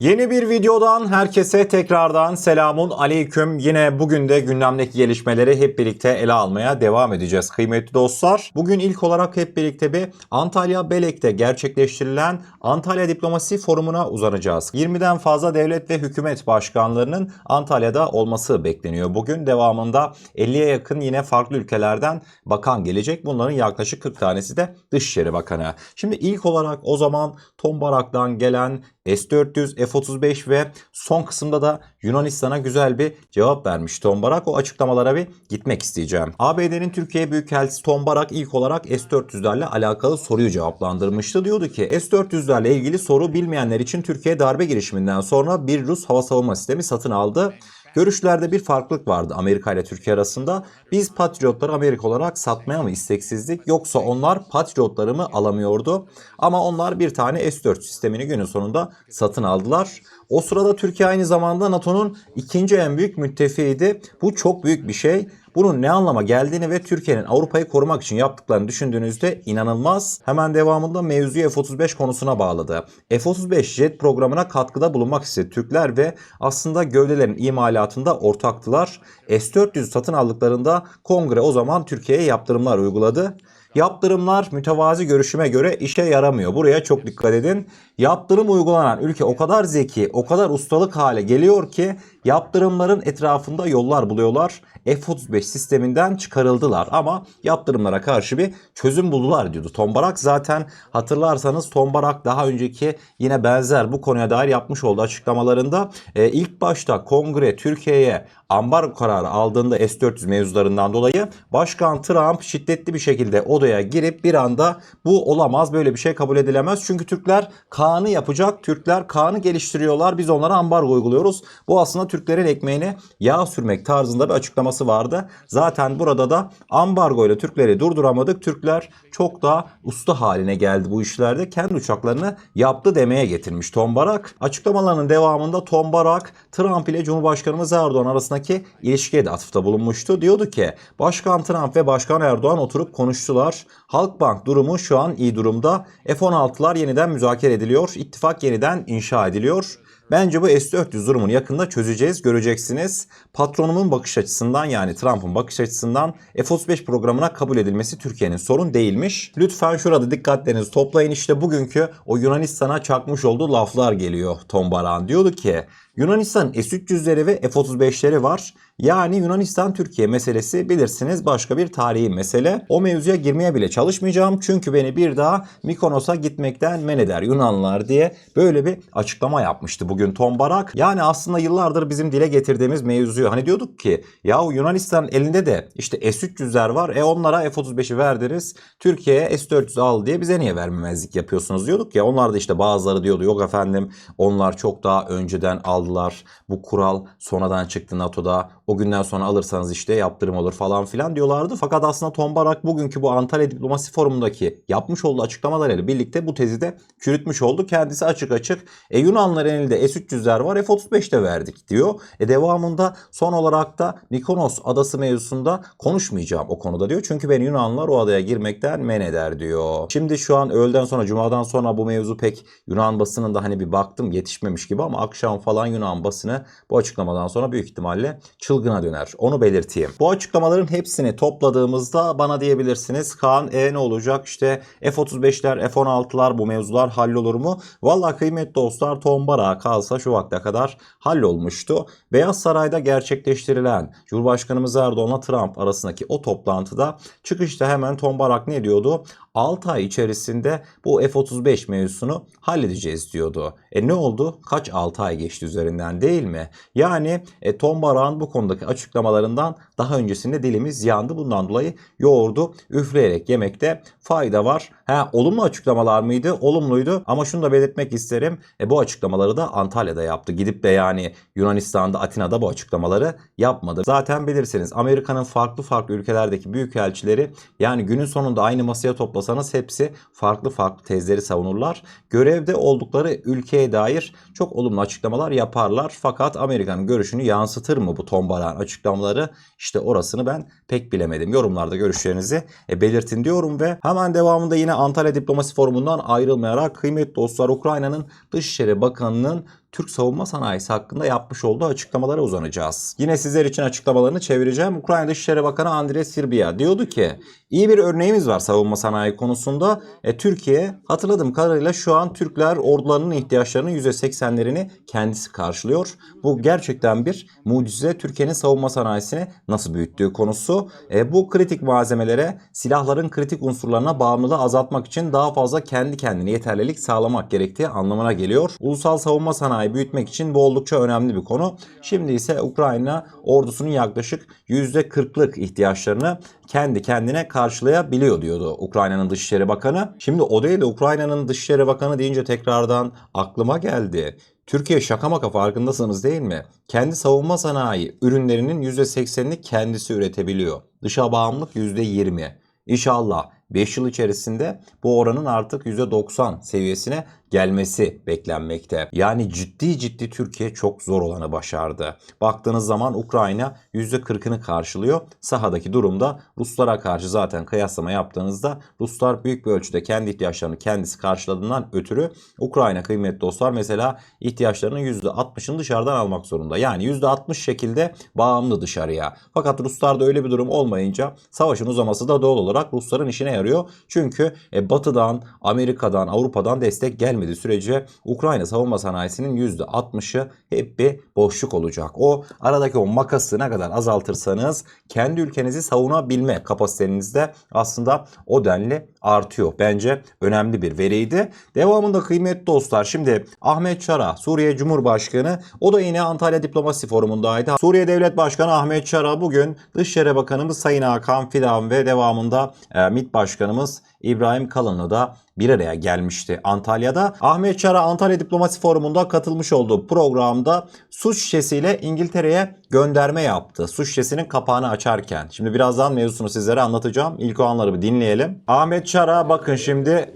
Yeni bir videodan herkese tekrardan selamun aleyküm. Yine bugün de gündemdeki gelişmeleri hep birlikte ele almaya devam edeceğiz kıymetli dostlar. Bugün ilk olarak hep birlikte bir Antalya Belek'te gerçekleştirilen Antalya Diplomasi Forumu'na uzanacağız. 20'den fazla devlet ve hükümet başkanlarının Antalya'da olması bekleniyor. Bugün devamında 50'ye yakın yine farklı ülkelerden bakan gelecek. Bunların yaklaşık 40 tanesi de Dışişleri Bakanı. Şimdi ilk olarak o zaman Tombarak'tan gelen S-400, F-35 ve son kısımda da Yunanistan'a güzel bir cevap vermiş Tombarak. O açıklamalara bir gitmek isteyeceğim. ABD'nin Türkiye Büyükelçisi Tombarak ilk olarak S-400'lerle alakalı soruyu cevaplandırmıştı. Diyordu ki S-400'lerle ilgili soru bilmeyenler için Türkiye darbe girişiminden sonra bir Rus hava savunma sistemi satın aldı. Görüşlerde bir farklılık vardı Amerika ile Türkiye arasında. Biz Patriotları Amerika olarak satmaya mı isteksizdik yoksa onlar Patriotları mı alamıyordu? Ama onlar bir tane S-400 sistemini günün sonunda satın aldılar. O sırada Türkiye aynı zamanda NATO'nun ikinci en büyük müttefiğiydi. Bu çok büyük bir şey. Bunun ne anlama geldiğini ve Türkiye'nin Avrupa'yı korumak için yaptıklarını düşündüğünüzde inanılmaz. Hemen devamında mevzuyu F-35 konusuna bağladı. F-35 jet programına katkıda bulunmak istedi Türkler ve aslında gövdelerin imalatında ortaktılar. S-400 satın aldıklarında kongre o zaman Türkiye'ye yaptırımlar uyguladı. Yaptırımlar mütevazi görüşüme göre işe yaramıyor. Buraya çok dikkat edin. Yaptırım uygulanan ülke o kadar zeki, o kadar ustalık hale geliyor ki yaptırımların etrafında yollar buluyorlar. F-35 sisteminden çıkarıldılar ama yaptırımlara karşı bir çözüm buldular diyordu Tombarak. Zaten hatırlarsanız Tombarak daha önceki yine benzer bu konuya dair yapmış olduğu açıklamalarında ilk başta kongre Türkiye'ye ambargo kararı aldığında S-400 mevzularından dolayı Başkan Trump şiddetli bir şekilde odaya girip bir anda bu olamaz, böyle bir şey kabul edilemez. Çünkü Türkler Kaan'ı yapacak, Türkler Kaan'ı geliştiriyorlar, biz onlara ambargo uyguluyoruz. Bu aslında Türklerin ekmeğine yağ sürmek tarzında bir açıklaması vardı. Zaten burada da ambargo ile Türkleri durduramadık. Türkler çok daha usta haline geldi bu işlerde. Kendi uçaklarını yaptı demeye getirmiş Tombarak. Açıklamalarının devamında Tombarak Trump ile Cumhurbaşkanımız Erdoğan arasındaki ilişkiye de atıfta bulunmuştu. Diyordu ki Başkan Trump ve Başkan Erdoğan oturup konuştular. Halkbank durumu şu an iyi durumda. F-16'lar yeniden müzakere ediliyor. İttifak yeniden inşa ediliyor. Bence bu S-400 durumunu yakında çözeceğiz, göreceksiniz. Patronumun bakış açısından, yani Trump'ın bakış açısından F-35 programına kabul edilmesi Türkiye'nin sorun değilmiş. Lütfen şurada dikkatlerinizi toplayın. İşte bugünkü o Yunanistan'a çakmış olduğu laflar geliyor Tombarak'ın. Diyordu ki Yunanistan'ın S-300'leri ve F-35'leri var. Yani Yunanistan-Türkiye meselesi bilirsiniz başka bir tarihi mesele. O mevzuya girmeye bile çalışmayacağım. Çünkü beni bir daha Mikonos'a gitmekten men eder Yunanlılar diye böyle bir açıklama yapmıştı bugün Tombarak. Yani aslında yıllardır bizim dile getirdiğimiz mevzuyu, hani diyorduk ki yahu Yunanistan elinde de işte S-300'ler var. Onlara F-35'i verdiniz. Türkiye'ye S-400 al diye bize niye vermemezlik yapıyorsunuz diyorduk ya. Onlar da işte bazıları diyordu yok efendim onlar çok daha önceden aldılar. Bu kural sonradan çıktı NATO'da. O günden sonra alırsanız işte yaptırım olur falan filan diyorlardı. Fakat aslında Tombarak bugünkü bu Antalya Diplomasi Forumu'ndaki yapmış olduğu açıklamalarıyla birlikte bu tezi de çürütmüş oldu. Kendisi açık açık Yunanların elinde S-300'ler var, F-35 de verdik diyor. Devamında son olarak da Mikonos adası mevzusunda konuşmayacağım o konuda diyor. Çünkü beni Yunanlılar o adaya girmekten men eder diyor. Şimdi şu an öğleden sonra, Cuma'dan sonra bu mevzu pek Yunan basınında hani bir baktım yetişmemiş gibi ama akşam falan Yunan basını bu açıklamadan sonra büyük ihtimalle çılgına döner. Onu belirteyim. Bu açıklamaların hepsini topladığımızda bana diyebilirsiniz Kaan ne olacak işte F-35'ler, F-16'lar bu mevzular hallolur mu? Vallahi kıymetli dostlar Tombarak'a kalsa şu vakte kadar hallolmuştu. Beyaz Saray'da gerçekleştirilen Cumhurbaşkanımız Erdoğan'la Trump arasındaki o toplantıda çıkışta hemen Tombarak ne diyordu? 6 ay içerisinde bu F-35 mevzusunu halledeceğiz diyordu. Ne oldu? Kaç 6 ay geçti üzerinden değil mi? Yani Tombarak'ın bu konudaki açıklamalarından daha öncesinde dilimiz yandı. Bundan dolayı yoğurdu üfleyerek yemekte fayda var. Olumlu açıklamalar mıydı? Olumluydu ama şunu da belirtmek isterim. Bu açıklamaları da Antalya'da yaptı. Gidip de yani Yunanistan'da, Atina'da bu açıklamaları yapmadı. Zaten bilirsiniz Amerika'nın farklı ülkelerdeki büyükelçileri yani günün sonunda aynı masaya toplasanız hepsi farklı tezleri savunurlar. Görevde oldukları ülkeye dair çok olumlu açıklamalar yaparlar. Fakat Amerika'nın görüşünü yansıtır mı bu Tombarak'ın açıklamaları? İşte orasını ben pek bilemedim. Yorumlarda görüşlerinizi belirtin diyorum ve hemen devamında yine Antalya Diplomasi Forumu'ndan ayrılmayarak kıymetli dostlar Ukrayna'nın Dışişleri Bakanı'nın Türk savunma sanayisi hakkında yapmış olduğu açıklamalara uzanacağız. Yine sizler için açıklamalarını çevireceğim. Ukrayna Dışişleri Bakanı Andriy Sybiha diyordu ki iyi bir örneğimiz var savunma sanayi konusunda. Türkiye hatırladığım kadarıyla şu an Türkler ordularının ihtiyaçlarının %80'lerini kendisi karşılıyor. Bu gerçekten bir mucize. Türkiye'nin savunma sanayisini nasıl büyüttüğü konusu. Bu kritik malzemelere, silahların kritik unsurlarına bağımlılığı azaltmak için daha fazla kendi kendine yeterlilik sağlamak gerektiği anlamına geliyor. Ulusal savunma sanayi büyütmek için bu oldukça önemli bir konu. Şimdi ise Ukrayna ordusunun yaklaşık %40'lık ihtiyaçlarını kendi kendine karşılayabiliyor diyordu Ukrayna'nın Dışişleri Bakanı. Şimdi o değil de Ukrayna'nın Dışişleri Bakanı deyince tekrardan aklıma geldi. Türkiye şaka maka farkındasınız değil mi? Kendi savunma sanayi ürünlerinin %80'ini kendisi üretebiliyor. Dışa bağımlılık %20. İnşallah 5 yıl içerisinde bu oranın artık %90 seviyesine gelmesi beklenmekte. Yani ciddi Türkiye çok zor olanı başardı. Baktığınız zaman Ukrayna %40'ını karşılıyor. Sahadaki durumda Ruslara karşı zaten kıyaslama yaptığınızda Ruslar büyük bir ölçüde kendi ihtiyaçlarını kendisi karşıladığından ötürü Ukrayna kıymetli dostlar mesela ihtiyaçlarının %60'ını dışarıdan almak zorunda. Yani %60 şekilde bağımlı dışarıya. Fakat Ruslarda öyle bir durum olmayınca savaşın uzaması da doğal olarak Rusların işine yarıyor. Çünkü Batı'dan, Amerika'dan, Avrupa'dan destek gelmediği sürece Ukrayna savunma sanayisinin %60'ı hep bir boşluk olacak. O aradaki o makası ne kadar azaltırsanız kendi ülkenizi savunabilme kapasiteniz de aslında o denli artıyor. Bence önemli bir veriydi. Devamında kıymetli dostlar şimdi Ahmet Şara, Suriye Cumhurbaşkanı, o da yine Antalya Diplomasi Forumu'ndaydı. Suriye Devlet Başkanı Ahmet Şara bugün Dışişleri Bakanımız Sayın Hakan Fidan ve devamında MİT Başkanımız İbrahim Kalın'la da bir araya gelmişti Antalya'da. Ahmet Şara Antalya Diplomasi Forumu'nda katılmış olduğu programda su şişesiyle İngiltere'ye gönderme yaptı. Su şişesinin kapağını açarken. Şimdi birazdan mevzusunu sizlere anlatacağım. İlk o anları bir dinleyelim. Ahmet Şara bakın şimdi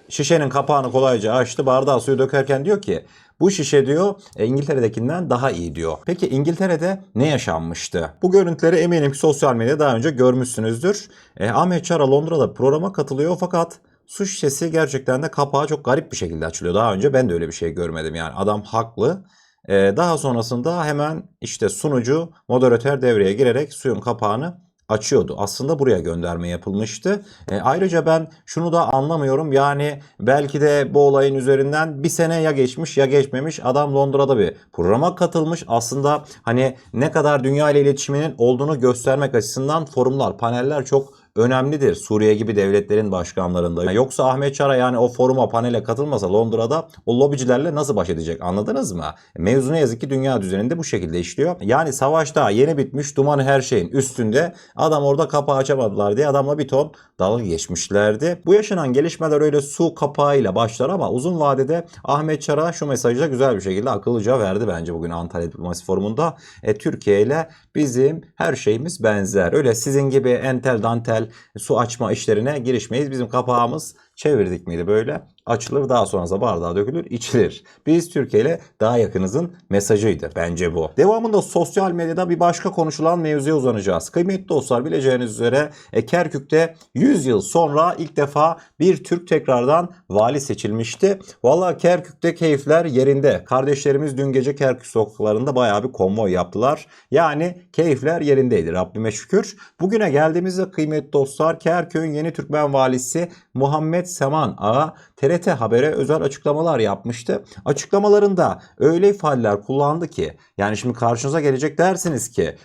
şişenin kapağını kolayca açtı. Bardağa suyu dökerken diyor ki bu şişe diyor İngiltere'dekinden daha iyi diyor. Peki İngiltere'de ne yaşanmıştı? Bu görüntüleri eminim ki sosyal medyada daha önce görmüşsünüzdür. Ahmet Şara Londra'da programa katılıyor fakat su şişesi gerçekten de kapağı çok garip bir şekilde açılıyor. Daha önce ben de öyle bir şey görmedim yani adam haklı. Daha sonrasında hemen işte sunucu, moderatör devreye girerek suyun kapağını açıyordu. Aslında buraya gönderme yapılmıştı. Ayrıca ben şunu da anlamıyorum. Yani belki de bu olayın üzerinden bir sene ya geçmiş ya geçmemiş. Adam Londra'da bir programa katılmış. Aslında hani ne kadar dünya ile iletişiminin olduğunu göstermek açısından forumlar, paneller çok önemlidir Suriye gibi devletlerin başkanlarında. Yoksa Ahmet Şara yani o foruma, panele katılmasa Londra'da o lobicilerle nasıl baş edecek anladınız mı? Mevzu ne yazık ki dünya düzeninde bu şekilde işliyor. Yani savaş daha yeni bitmiş, duman her şeyin üstünde. Adam orada kapağı açamadılar diye adamla bir ton dalga geçmişlerdi. Bu yaşanan gelişmeler öyle su kapağıyla başlar ama uzun vadede Ahmet Şara şu mesajı da güzel bir şekilde akıllıca verdi bence bugün Antalya Diplomasi Forumu'nda. Türkiye ile bizim her şeyimiz benzer. Öyle sizin gibi entel dantel su açma işlerine girişmeyiz. Bizim kapağımız çevirdik miydi böyle açılır, daha sonrasında bardağa dökülür, içilir. Biz Türkiye ile daha yakınızın mesajıydı bence bu. Devamında sosyal medyada bir başka konuşulan mevzuya uzanacağız. Kıymetli dostlar bileceğiniz üzere Kerkük'te 100 yıl sonra ilk defa bir Türk tekrardan vali seçilmişti. Vallahi Kerkük'te keyifler yerinde. Kardeşlerimiz dün gece Kerkük sokaklarında bayağı bir konvoy yaptılar. Yani keyifler yerindeydi Rabbime şükür. Bugüne geldiğimizde kıymetli dostlar Kerkük'ün yeni Türkmen valisi Muhammed Seman Ağa TRT Haber'e özel açıklamalar yapmıştı. Açıklamalarında öyle ifadeler kullandı ki yani şimdi karşınıza gelecek dersiniz ki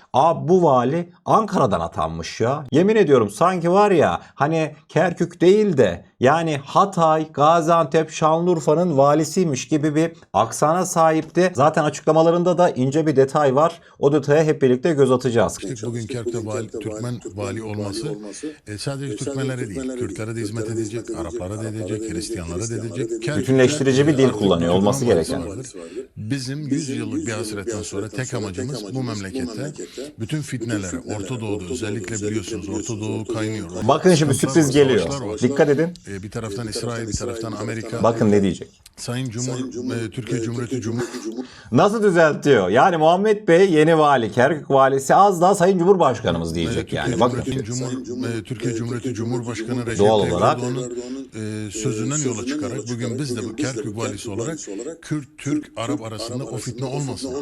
bu vali Ankara'dan atanmış ya. Yemin ediyorum sanki var ya hani Kerkük değil de yani Hatay, Gaziantep, Şanlıurfa'nın valisiymiş gibi bir aksana sahipti. Zaten açıklamalarında da ince bir detay var. O detaya hep birlikte göz atacağız. Bugün Kerkük'te Türkmen vali olması sadece Türkmenlere değil, Türklere de hizmet edecek, Araplara da edecek, Hristiyanlara da edecek. Bütünleştirici bir dil kullanıyor olması gereken. Bizim 100 yıllık bir hasretten sonra tek amacımız bu memlekette bütün fitnelere, Orta Doğu'da özellikle biliyorsunuz Orta Doğu kaynıyor. Bakın şimdi sürpriz geliyor. Dikkat edin. Bir taraftan İsrail, bir taraftan Amerika. Bakın ne diyecek. Sayın Türkiye Cumhuriyeti Nasıl düzeltiyor? Yani Muhammed Bey yeni vali, Kerkük valisi az daha Sayın Cumhurbaşkanımız diyecek yani. Bakın. Türkiye Cumhuriyeti Cumhurbaşkanı Recep doğal Tayyip olarak Erdoğan'ın sözünden yola çıkarak bugün biz de bu Kerkük valisi olarak Kürt, Türk, Arap arasında o fitne olmasın.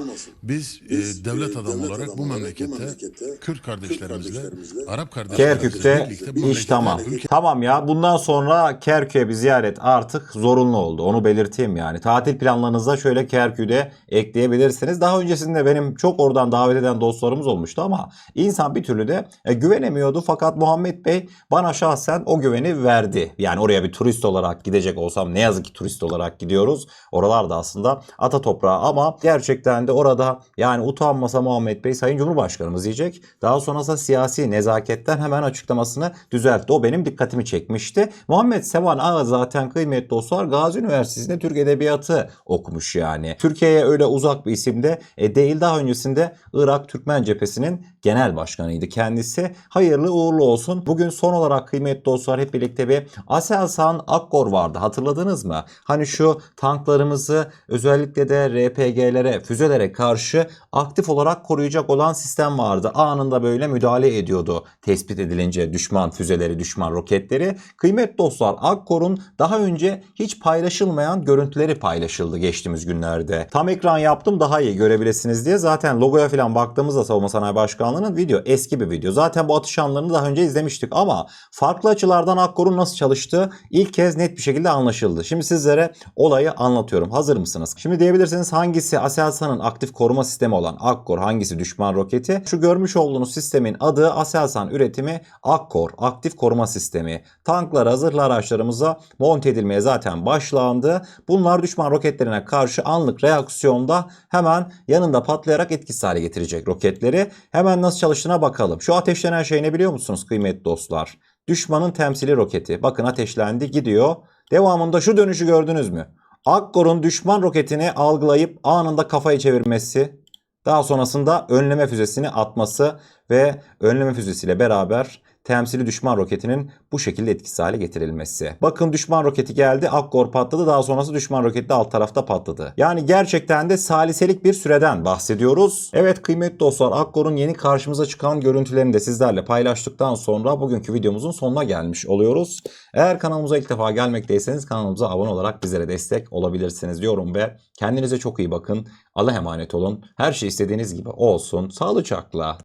Biz devlet adamı olarak bu memlekette Kürt kardeşlerimizle, Arap kardeşlerimizle Kerkük'te birlikte bu iş memlekette tamam. Tamam ya, bundan sonra Kerkük'e bir ziyaret artık zorunlu oldu. Onu belirteyim yani. Tatil planlarınıza şöyle Kerkük'ü de ekleyebilirsiniz. Daha öncesinde benim çok oradan davet eden dostlarımız olmuştu ama insan bir türlü de güvenemiyordu. Fakat Muhammed Bey bana şahsen o güveni verdi. Yani oraya bir turist olarak gidecek olsam, ne yazık ki turist olarak gidiyoruz. Oralar da aslında ata toprağı ama gerçekten de orada yani utanmasa Muhammed Bey Sayın Cumhurbaşkanımız diyecek. Daha sonrasında siyasi nezaketten hemen açıklamasını düzeltti. O benim dikkatimi çekmişti. Muhammed Sevan Ağa zaten kıymetli dostlar Gazi Üniversitesi'nde Türk Edebiyatı okumuş yani. Türkiye'ye öyle uzak bir isim de değil. Daha öncesinde Irak Türkmen Cephesi'nin genel başkanıydı kendisi. Hayırlı uğurlu olsun. Bugün son olarak kıymetli dostlar hep birlikte bir Aselsan Akkor vardı. Hatırladınız mı? Hani şu tanklarımızı özellikle de RPG'lere, füzelere karşı aktif olarak koruyacak olan sistem vardı. Anında böyle müdahale ediyordu tespit edilince düşman füzeleri, düşman roketleri. Kıymetli dostlar Akkor'un daha önce hiç paylaşılmayan görüntüleri paylaşıldı geçtiğimiz günlerde. Tam ekran yaptım daha iyi görebilirsiniz diye. Zaten logoya falan baktığımızda Savunma Sanayi Başkanlığı'nın video eski bir video. Zaten bu atış anlarını daha önce izlemiştik ama farklı açılardan Akkor'un nasıl çalıştığı ilk kez net bir şekilde anlaşıldı. Şimdi sizlere olayı anlatıyorum. Hazır mısınız? Şimdi diyebilirsiniz hangisi Aselsan'ın aktif koruma sistemi olan Akkor, hangisi düşman roketi? Şu görmüş olduğunuz sistemin adı Aselsan üretimi Akkor, aktif koruma sistemi. Tanklara, zırhlı araçlarımıza monte edilmeye zaten başlandı. Bunlar düşman roketlerine karşı anlık reaksiyonda hemen yanında patlayarak etkisiz hale getirecek roketleri. Hemen nasıl çalıştığına bakalım. Şu ateşlenen şey ne biliyor musunuz kıymetli dostlar? Düşmanın temsili roketi. Bakın ateşlendi gidiyor. Devamında şu dönüşü gördünüz mü? Akkor'un düşman roketini algılayıp anında kafayı çevirmesi, daha sonrasında önleme füzesini atması ve önleme füzesiyle beraber temsili düşman roketinin bu şekilde etkisiz hale getirilmesi. Bakın düşman roketi geldi, Akkor patladı, daha sonrası düşman roketi de alt tarafta patladı. Yani gerçekten de saliselik bir süreden bahsediyoruz. Evet kıymetli dostlar, Akkor'un yeni karşımıza çıkan görüntülerini de sizlerle paylaştıktan sonra bugünkü videomuzun sonuna gelmiş oluyoruz. Eğer kanalımıza ilk defa gelmekteyseniz kanalımıza abone olarak bizlere destek olabilirsiniz diyorum ve kendinize çok iyi bakın. Allah'a emanet olun. Her şey istediğiniz gibi olsun. Sağlıcakla.